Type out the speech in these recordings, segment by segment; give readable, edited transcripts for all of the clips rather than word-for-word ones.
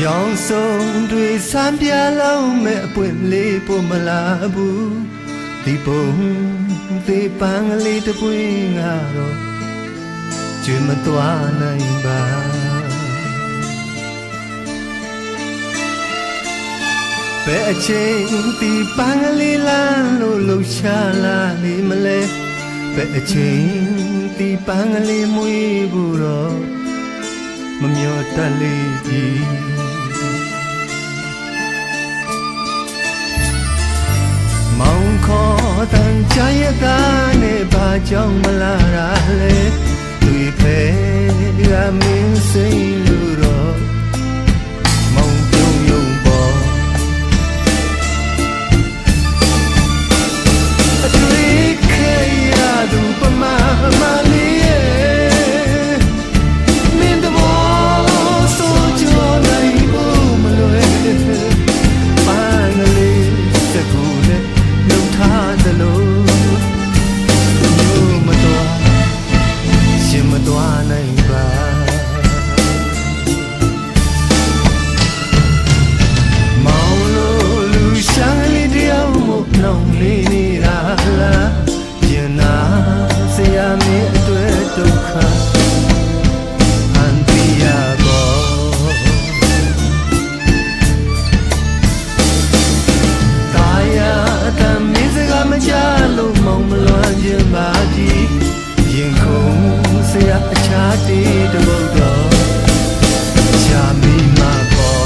ရောင်စုံတွေစံပြလုံးမဲ့အပွင့်လေးပို့မလာဘူးဒီပုံဒီပန်းကလေးတပွင့်ငါတော့ကျွေးမသွားနိုင်ပါဘယ်အချိန်ဒီပန်းကလေးလမ်းလို့လှူရှာလာနေမလဲဘယ်အချိန်ဒီပန်းကလေးမွေးဘူးတော့မမျောတတ်လေပြီမောင်ခေါ်တန်ကြရတာနဲ့ဘာကြောင့်မလာတာလဲတွေ့ဖဲရမင်းစိတ်လို့တော့မောင်ပြုံးယုံပေါ်အတွေ့ခဲရသူပမာမလေးရဲ့မင်းတော်ဆိုကြနိုင်ဖို့မလွယ်ပန်းကလေးစကူနဲ့လုံထားသလိုမျိုးမတော်ရှင်မတော်နိုင်ပါမောင်လို့လူရှမ်းလေးတယောက်မို့နှောင်းလေးနေတာလားရင်နာဆရာမင်းအတွက်ဒုက္ခအန်တီယာဘောတာယာတမင်းစကားမကြလို့မောင်မလွန်ခြင်းပါကြီးရင်ခုန်ဆရာအခြားတေးတပုတ်တော့ရှာမိမှာပေါ့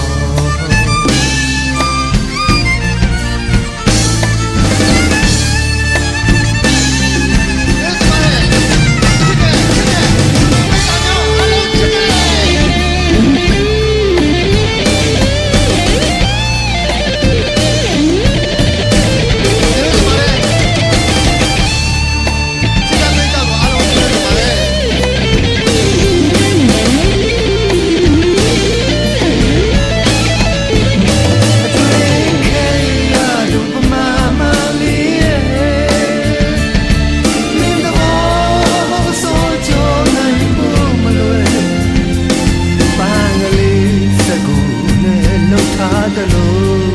တလို့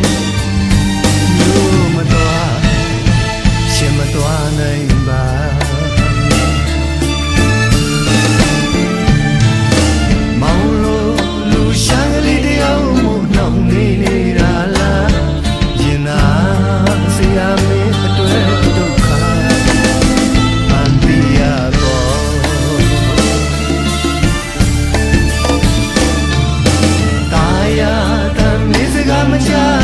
မျိုးမတော်ရှင်မတော်နိုင်ပါမောင်လို့လူရှမ်းကလေးတယောက်မို့နှောင်းနေနေတာလားရင်နာဆရာမင်းအတွက်ဒုက္ခအန်တီယာဘောတာယာတမင်းစကားမကြား